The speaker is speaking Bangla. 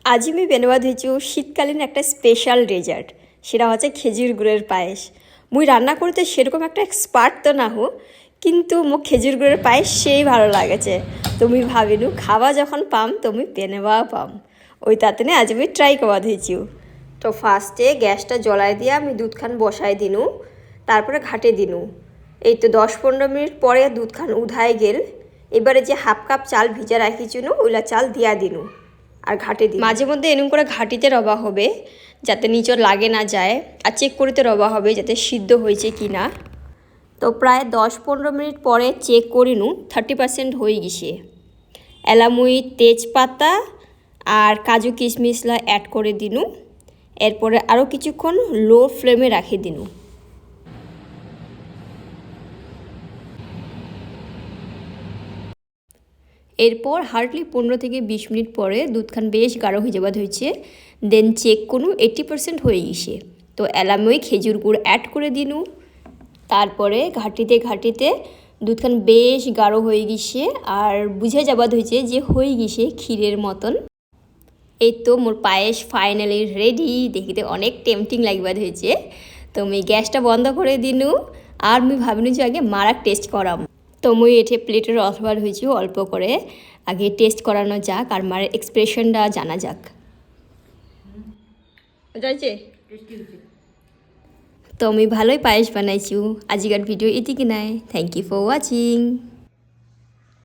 আজি আমি বেনবা ধুইছো শীতকালীন একটা স্পেশাল ডেজার্ট, সেটা হচ্ছে খেজুর গুড়ের পায়েস। মুই রান্না করতে সেরকম একটা এক্সপার্ট তো না হো, কিন্তু মোক খেজুর গুড়ের পায়েস সেই ভালো লাগেছে। তুমি ভাবিনু খাওয়া যখন পাম তুমি বেনবা পাম, ওই তাতে আজ আমি ট্রাই করবা ধুইছি। তো ফার্স্টে গ্যাসটা জ্বলাই দিয়ে আমি দুধখান বসাই দিনু, তারপরে ঘাটে দিনু। এই তো 10-15 মিনিট পরে দুধখান উধাই গেল। এবারে যে হাফ কাপ চাল ভিজা রাখিছুনু ওইলা চাল দিয়া দিনু আর ঘাটে দিই। মাঝে মধ্যে এরকম করে ঘাটিতে রবা হবে যাতে নিচর লাগে না যায়, আর চেক করতে রবা হবে যাতে সিদ্ধ হয়েছে কি না। তো প্রায় 10-15 মিনিট পরে চেক করিনু 30% হয়ে গেছে। এলামুই তেজপাতা আর কাজু কিশমিশলা অ্যাড করে দিনু। এরপরে আরও কিছুক্ষণ লো ফ্লেমে রাখি দিনু। এরপর হার্ডলি 15 থেকে 20 মিনিট পরে দুধখান বেশ গাঢ় হয়ে যাওয়া হয়েছে। দেন চেক করু 80% হয়ে গেছে। তো এলামই খেজুর গুড় অ্যাড করে দিনু। তারপরে ঘাটিতে ঘাটিতে দুধখান বেশ গাঢ় হয়ে গেছে আর বুঝে যাওয়া হয়েছে যে হয়ে গেছে ক্ষীরের মতন। এই তো মোর পায়েস ফাইনালি রেডি, দেখিতে অনেক টেম্পটিং লাগবা হয়েছে। তো আমি গ্যাসটা বন্ধ করে দিনু আর আমি ভাবিনু যে আগে মারাক টেস্ট করাম। তো মুই এঠে প্লেটের অথবার হয়েছি অল্প করে, আগে টেস্ট করানো যাক আর মার এক্সপ্রেশনটা জানা যাক। যাইছে তো আমি ভালোই পায়েস বানাইছি। আজিকার ভিডিও এটি কি নাই। Thank you for watching.